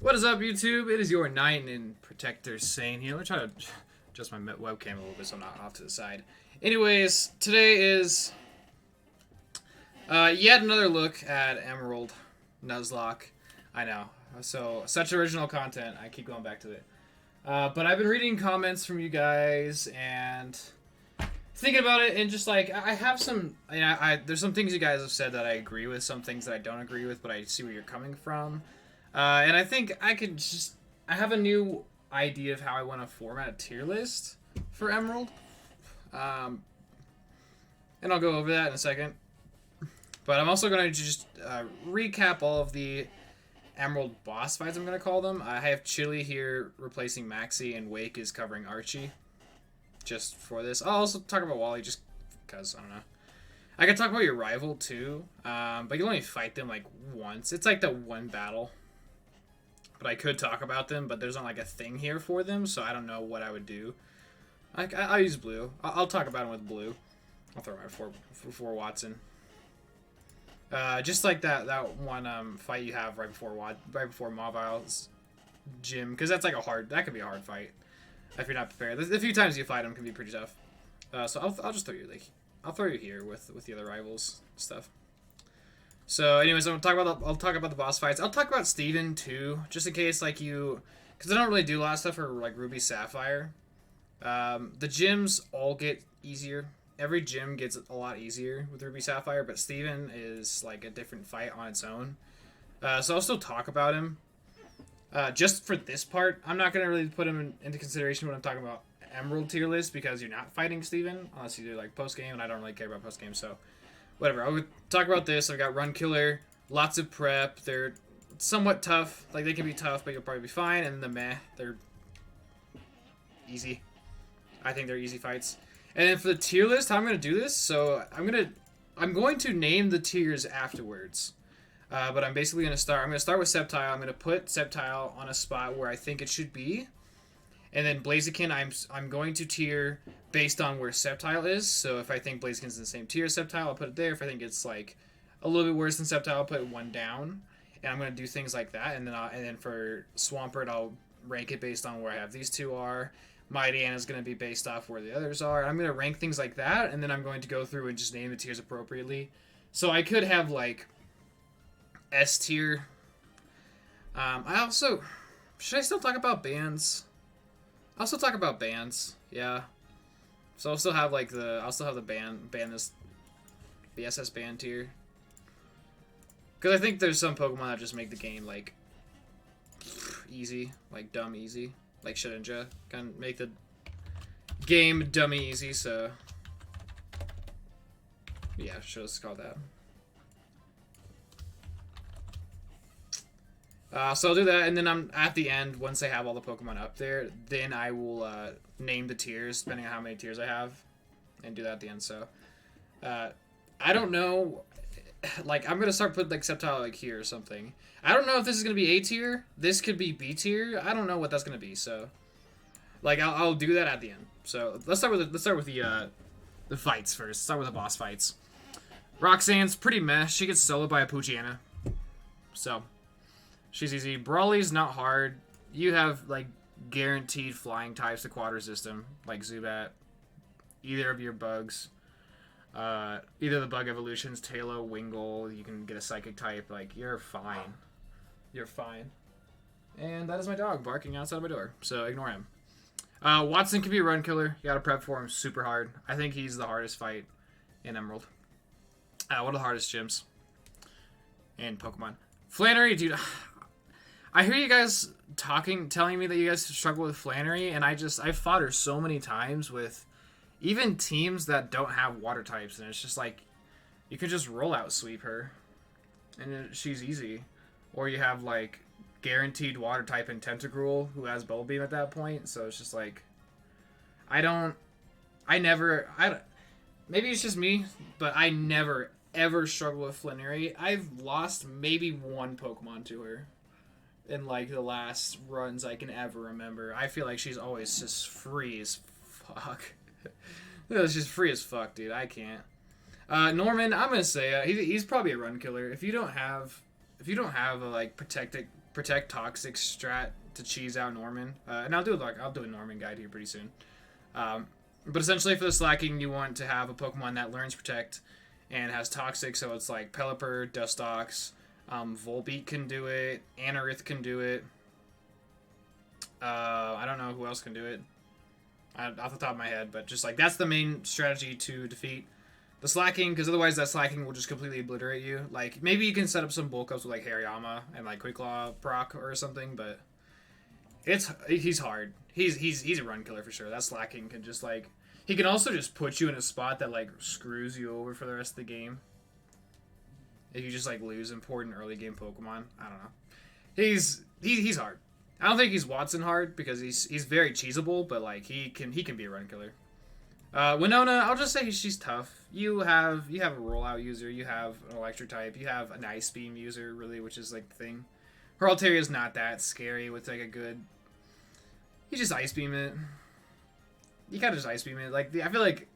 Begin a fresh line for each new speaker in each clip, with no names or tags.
What is up, YouTube? It is your Knight and Protector Sane here. Let me try to adjust my webcam a little bit so I'm not off to the side. Anyways, today is yet another look at Emerald Nuzlocke. I know. So, such original content. I keep going back to it. But I've been reading comments from you guys and thinking about it, and just like, I have some, there's some things you guys have said that I agree with, some things that I don't agree with, but I see where you're coming from. And I think I have a new idea of how I want to format a tier list for Emerald. And I'll go over that in a second. But I'm also going to just recap all of the Emerald boss fights, I'm going to call them. I have Chili here replacing Maxie, and Wake is covering Archie. Just for this. I'll also talk about Wally just because, I don't know. I can talk about your rival too, but you only fight them like once. It's like the one battle. But I could talk about them, but there's not like a thing here for them, so I don't know what I would do. I'll use blue. I'll talk about him with blue. I'll throw right before Watson. Just like that one fight you have right before Mavile's gym, because that's like that could be a hard fight if you're not prepared. The few times you fight him can be pretty tough. So I'll just throw you I'll throw you here with the other rivals stuff. So, anyways, I'll talk about the boss fights. I'll talk about Steven too, just in case because I don't really do a lot of stuff for like Ruby Sapphire. The gyms all get easier. Every gym gets a lot easier with Ruby Sapphire, but Steven is like a different fight on its own. So I'll still talk about him. Just for this part, I'm not gonna really put him into consideration when I'm talking about Emerald tier list, because you're not fighting Steven unless you do like post game, and I don't really care about post game, so. Whatever, I'll talk about this. I've got Run Killer, lots of prep. They're somewhat tough. Like, they can be tough, but you'll probably be fine. And the meh, they're easy. I think they're easy fights. And then for the tier list, how I'm going to do this, so I'm going to name the tiers afterwards. But I'm basically going to start with Sceptile. I'm going to put Sceptile on a spot where I think it should be. And then Blaziken, I'm going to tier based on where Sceptile is. So if I think Blaziken's in the same tier as Sceptile, I'll put it there. If I think it's like a little bit worse than Sceptile, I'll put one down. And I'm going to do things like that. And then for Swampert, I'll rank it based on where I have these two are. Mighty Anna's going to be based off where the others are. I'm going to rank things like that, and then I'm going to go through and just name the tiers appropriately. So I could have like S tier. Should I still talk about bands? I'll still talk about bands, yeah. So I'll still have the BSS band tier. Because I think there's some Pokemon that just make the game like easy, like dumb easy, like Shedinja kind of make the game dummy easy. So yeah, should just call that. So I'll do that, and then I'm at the end, once I have all the Pokemon up there, then I will name the tiers, depending on how many tiers I have, and do that at the end. So, I don't know, like, I'm going to start putting, like, Sceptile, like, here or something. I don't know if this is going to be A tier, this could be B tier, I don't know what that's going to be, so, like, I'll do that at the end. So, let's start with the fights first. Let's start with the boss fights. Roxanne's pretty meh, she gets soloed by a Poochyena, so. She's easy. Brawly's not hard. You have, like, guaranteed flying types to Quadra System, like Zubat, either of your bugs. Either the bug evolutions, Tailo, Wingull, you can get a psychic type. Like, you're fine. You're fine. And that is my dog barking outside my door, so ignore him. Watson can be a run killer. You gotta prep for him super hard. I think he's the hardest fight in Emerald. One of the hardest gyms in Pokemon. Flannery, dude... I hear you guys telling me that you guys struggle with Flannery, and I've fought her so many times with even teams that don't have water types, and it's just like, you could just roll out sweep her, and she's easy. Or you have, like, guaranteed water type in Tentacruel, who has Bubble Beam at that point, so it's just like, maybe it's just me, but I never, ever struggle with Flannery. I've lost maybe one Pokemon to her in, like, the last runs I can ever remember. I feel like she's always just free as fuck. It's just free as fuck, dude. I can't. Norman, I'm gonna say he's probably a run killer. If you don't have a like protected protect toxic strat to cheese out Norman. And I'll do a Norman guide here pretty soon. But essentially for the slacking, you want to have a Pokemon that learns protect and has toxic, so it's like Pelipper, Dustox, Volbeat can do it, Anorith can do it. I don't know who else can do it off the top of my head, but just like that's the main strategy to defeat the slacking, because otherwise that slacking will just completely obliterate you. Like maybe you can set up some bulk ups with like Hariyama and like Quick Claw proc or something, but he's hard. He's a run killer for sure. That slacking can just like he can also just put you in a spot that like screws you over for the rest of the game. If you just like lose important early game Pokemon, I don't know. He's hard. I don't think he's Watson hard because he's very cheesable, but like he can be a run killer. Winona, I'll just say she's tough. You have a rollout user, you have an electric type, you have an ice beam user really, which is like the thing. Her Altaria is not that scary with like a good. You just ice beam it. You gotta just ice beam it. Like I feel like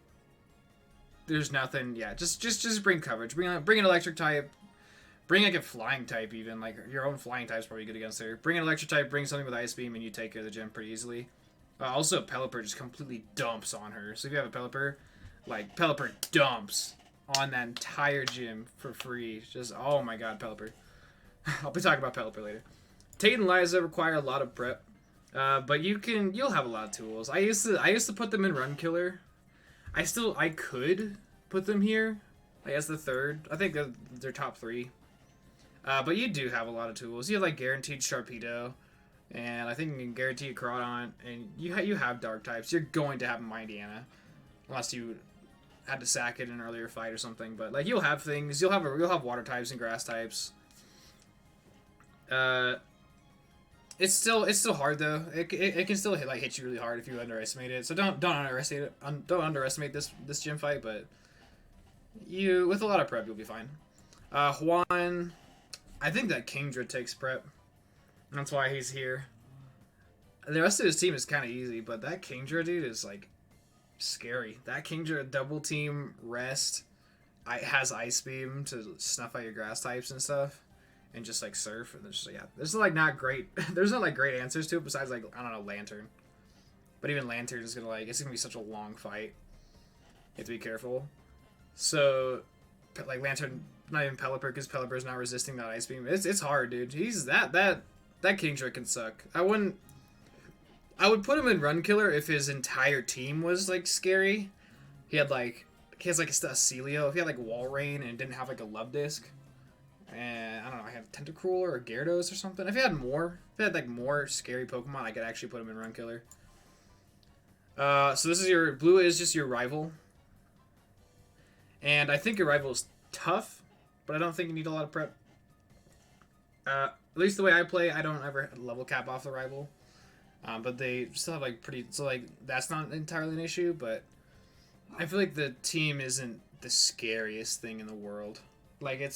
there's nothing. Yeah, just bring coverage. Bring an electric type. Bring like a flying type even. Like your own flying type's probably good against her. Bring an electric type. Bring something with ice beam, and you take care of the gym pretty easily. Also, Pelipper just completely dumps on her. So if you have a Pelipper, like Pelipper dumps on that entire gym for free. Just oh my god, Pelipper. I'll be talking about Pelipper later. Tayden and Liza require a lot of prep. But you'll have a lot of tools. I used to put them in Run Killer. I could put them here, like as the third. I think they're top 3. But you do have a lot of tools. You have like guaranteed Sharpedo, and I think you can guarantee a Crawdon, and you have dark types. You're going to have Mightyena, unless you had to sack it in an earlier fight or something. But like you'll have things. You'll have water types and grass types. It's still hard though. It can still hit you really hard if you underestimate it. So don't underestimate this gym fight. But you with a lot of prep you'll be fine. Juan, I think that Kingdra takes prep. That's why he's here. The rest of his team is kind of easy, but that Kingdra dude is like scary. That Kingdra double team rest, has Ice Beam to snuff out your grass types and stuff. And just like surf, and just yeah, there's like not great. There's not like great answers to it besides like I don't know Lantern, but even Lantern is gonna it's gonna be such a long fight. You have to be careful. So like Lantern, not even Pelipper because Pelipper's not resisting that Ice Beam. It's hard, dude. He's that Kingdra can suck. I would put him in Run Killer if his entire team was like scary. He has like a Celio. If he had like Wall Rain and didn't have like a Love Disc. And I don't know, I have Tentacruel or Gyarados or something. If he had like more scary Pokemon, I could actually put him in Run Killer. So this is your blue is just your rival. And I think your rival is tough, but I don't think you need a lot of prep. At least the way I play, I don't ever level cap off the rival. But they still have like so like that's not entirely an issue, but I feel like the team isn't the scariest thing in the world. Like you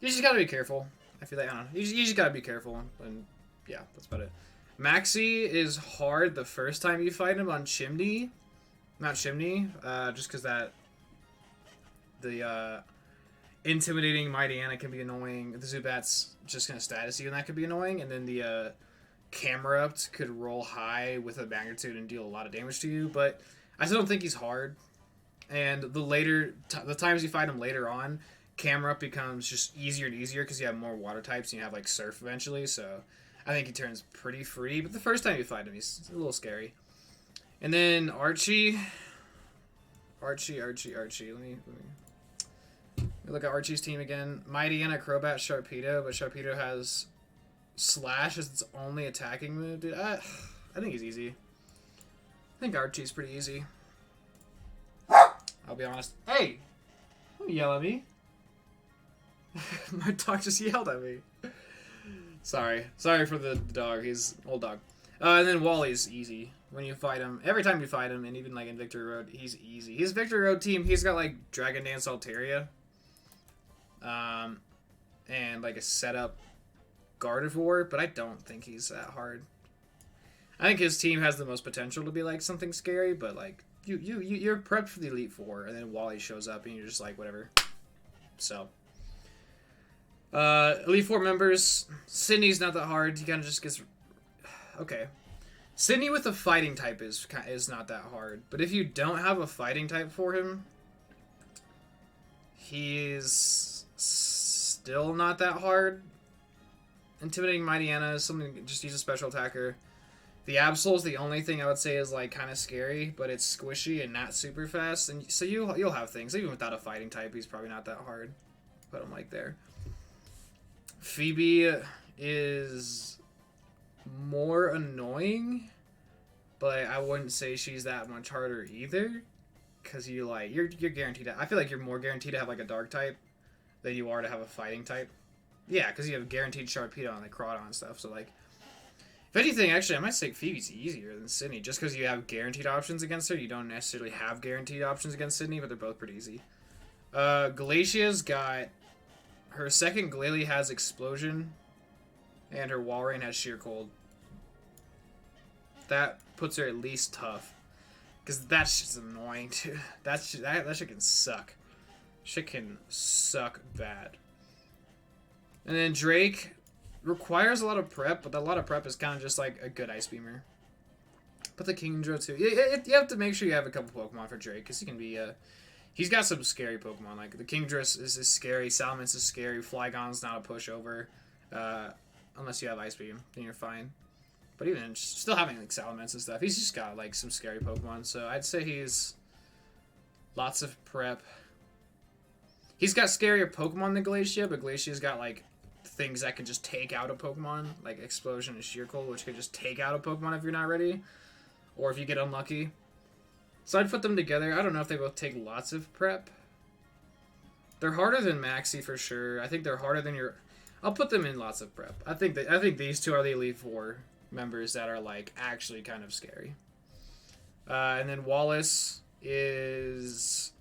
just gotta be careful. I feel like, I don't know. You just gotta be careful. And yeah, that's about it. Maxie is hard the first time you fight him on Chimney. Not Chimney, just because the intimidating Mightyena can be annoying. The Zubat's just gonna status you, and that could be annoying. And then the Camerupt could roll high with a magnitude and deal a lot of damage to you. But I still don't think he's hard. And the times you fight him later on, Camerupt becomes just easier and easier because you have more water types and you have like Surf eventually. So I think he turns pretty free. But the first time you fight him, he's a little scary. And then Archie. Let me look at Archie's team again. Mightyena, Crobat, Sharpedo, but Sharpedo has Slash as its only attacking move. Dude, I think he's easy. I think Archie's pretty easy. I'll be honest. Hey! Don't yell at me. My dog just yelled at me. Sorry for the dog. He's an old dog. And then Wally's easy. When you fight him, every time you fight him, and even like in Victory Road, he's easy. His Victory Road team, he's got like Dragon Dance Altaria. And like a setup Gardevoir, but I don't think he's that hard. I think his team has the most potential to be like something scary, but like you're prepped for the Elite Four, and then Wally shows up, and you're just like whatever. So Elite Four members. Sydney's not that hard. He kind of just gets... Okay. Sydney with a fighting type is not that hard. But if you don't have a fighting type for him, he's still not that hard. Intimidating Mighty Anna is something, just use a special attacker. The Absol's the only thing I would say is like kind of scary, but it's squishy and not super fast, and so you'll have things. Even without a fighting type, he's probably not that hard. Put him like there. Phoebe is more annoying, but I wouldn't say she's that much harder either, because you're guaranteed to, I feel like you're more guaranteed to have like a dark type than you are to have a fighting type. Yeah, because you have guaranteed Sharpedo and like Crawdon and stuff. So like, if anything, actually, I might say Phoebe's easier than Sydney, just because you have guaranteed options against her. You don't necessarily have guaranteed options against Sydney, but they're both pretty easy. Galatia's got her second Glalie has Explosion, and her Walrein has Sheer Cold. That puts her at least tough, because that shit's annoying too. That shit can suck. Shit can suck bad. And then Drake requires a lot of prep, but a lot of prep is kind of just like a good Ice Beamer. But the Kingdra too. You have to make sure you have a couple Pokemon for Drake, because he can be he's got some scary Pokemon. Like the Kingdra is scary, Salamence is scary, Flygon's not a pushover. Unless you have Ice Beam, then you're fine. But even still having like Salamence and stuff, he's just got like some scary Pokemon. So I'd say he's lots of prep. He's got scarier Pokemon than Glacia, but Glacia's got like things that can just take out a Pokemon, like Explosion and Sheer Cold, which could just take out a Pokemon if you're not ready, or if you get unlucky. So I'd put them together. I don't know if they both take lots of prep. They're harder than Maxie for sure. I think they're harder than your... I'll put them in lots of prep. I think these two are the Elite Four members that are like actually kind of scary. And then Wallace is...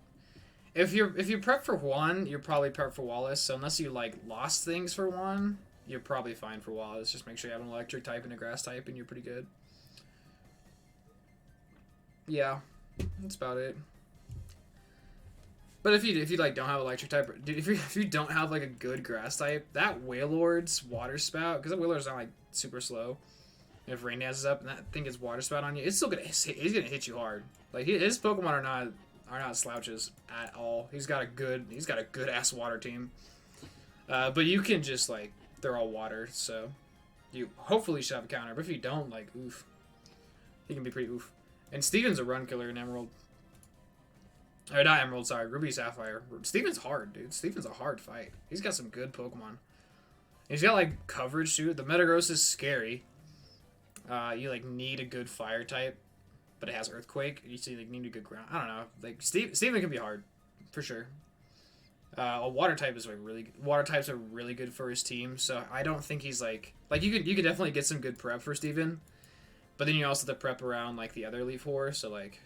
If you prep for Juan, you're probably prep for Wallace. So unless you like lost things for Juan, you're probably fine for Wallace. Just make sure you have an electric type and a grass type, and you're pretty good. Yeah, that's about it. But if you like don't have electric type, if you don't have like a good grass type, that Wailord's Water Spout, because that Wailord's not like super slow. If Rain Dance is up and that thing gets Water Spout on you, it's still gonna hit you hard. Like his Pokemon are not slouches at all. He's got a good ass water team. But you can just like, they're all water, so you hopefully should have a counter. But if you don't, like, oof, he can be pretty oof. And Steven's a run killer in Emerald. Or not Emerald, sorry, Ruby Sapphire. Steven's hard, dude. Steven's a hard fight. He's got some good Pokemon. He's got like coverage too. The Metagross is scary. You like need a good fire type, but it has Earthquake. You see, like, need a good ground. I don't know. Like Steven can be hard, for sure. A water type is like water types are really good for his team. So I don't think he's like you could definitely get some good prep for Steven, but then you also have to prep around like the other Elite Four. So like,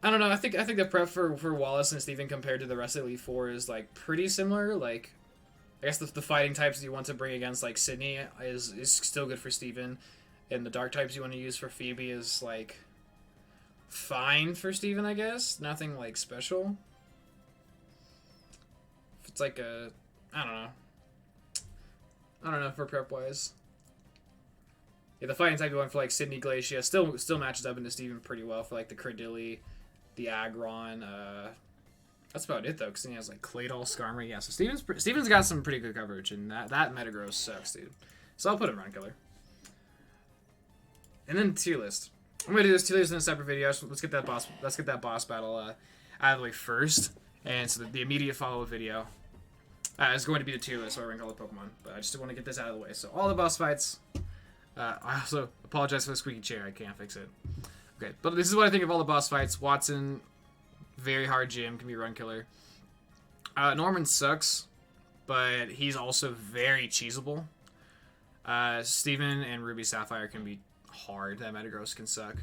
I don't know. I think the prep for Wallace and Steven compared to the rest of the Elite Four is like pretty similar. Like, I guess the fighting types you want to bring against like Sydney is still good for Steven. And the dark types you want to use for Phoebe is, like, fine for Steven, I guess. Nothing, like, special. If it's like a... I don't know for prep-wise. Yeah, the fighting type you want for, like, Sydney Glacia still matches up into Steven pretty well for, like, the Cradily, the Aggron. That's about it, though, because he has, like, Claydol, Skarmory. Yeah, so Steven's got some pretty good coverage, and that Metagross sucks, dude. So I'll put him Run Killer. And then tier list. I'm gonna do this tier list in a separate video. Let's get that boss battle out of the way first. And so the immediate follow-up video is going to be the tier list, so I rank all the Pokemon. But I just want to get this out of the way. So all the boss fights. I also apologize for the squeaky chair. I can't fix it. Okay, but this is what I think of all the boss fights. Watson, very hard gym, can be Run Killer. Norman sucks, but he's also very cheesable. Steven and Ruby Sapphire can be hard. That Metagross can suck,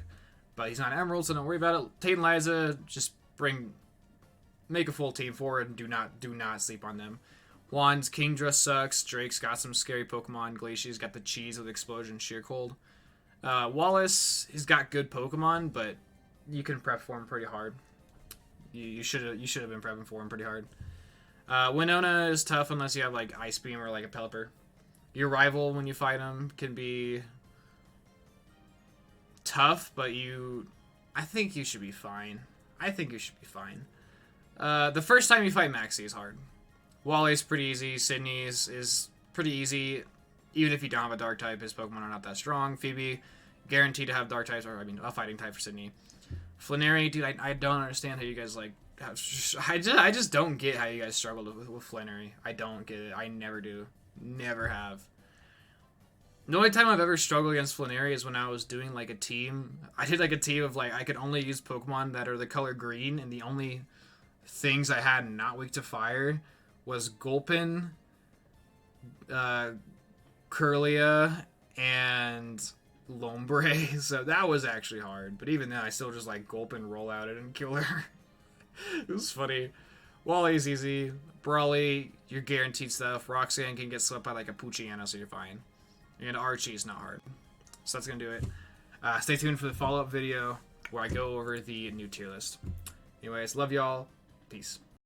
but he's not Emerald, so don't worry about it. Tayden, Liza, just make a full team for it, and do not sleep on them. Juan's Kingdra sucks. Drake's got some scary Pokemon. Glacia's got the cheese with Explosion, Sheer Cold. Wallace, he's got good Pokemon, but you can prep for him pretty hard. You should have been prepping for him pretty hard. Winona is tough unless you have like Ice Beam or like a Pelipper. Your rival when you fight him can be tough, but I think you should be fine. I think you should be fine. The first time you fight Maxie is hard. Wally's pretty easy. Sydney's is pretty easy. Even if you don't have a dark type, his Pokemon are not that strong. Phoebe, guaranteed to have dark types, or I mean, a fighting type for Sydney. Flannery, dude, I don't understand how you guys like. I just don't get how you guys struggle with Flannery. I don't get it. I never do. Never have. The only time I've ever struggled against Flannery is when I was doing like a team. I did like a team of like I could only use Pokemon that are the color green, and the only things I had not weak to fire was Gulpin, Curlia, and Lombre. So that was actually hard. But even then, I still just like Gulpin, roll out it, and kill her. It was funny. Wally's easy. Brawly, you're guaranteed stuff. Roxanne can get swept by like a Poochyena, so you're fine. And Archie's not hard. So that's going to do it. Stay tuned for the follow-up video where I go over the new tier list. Anyways, love y'all. Peace.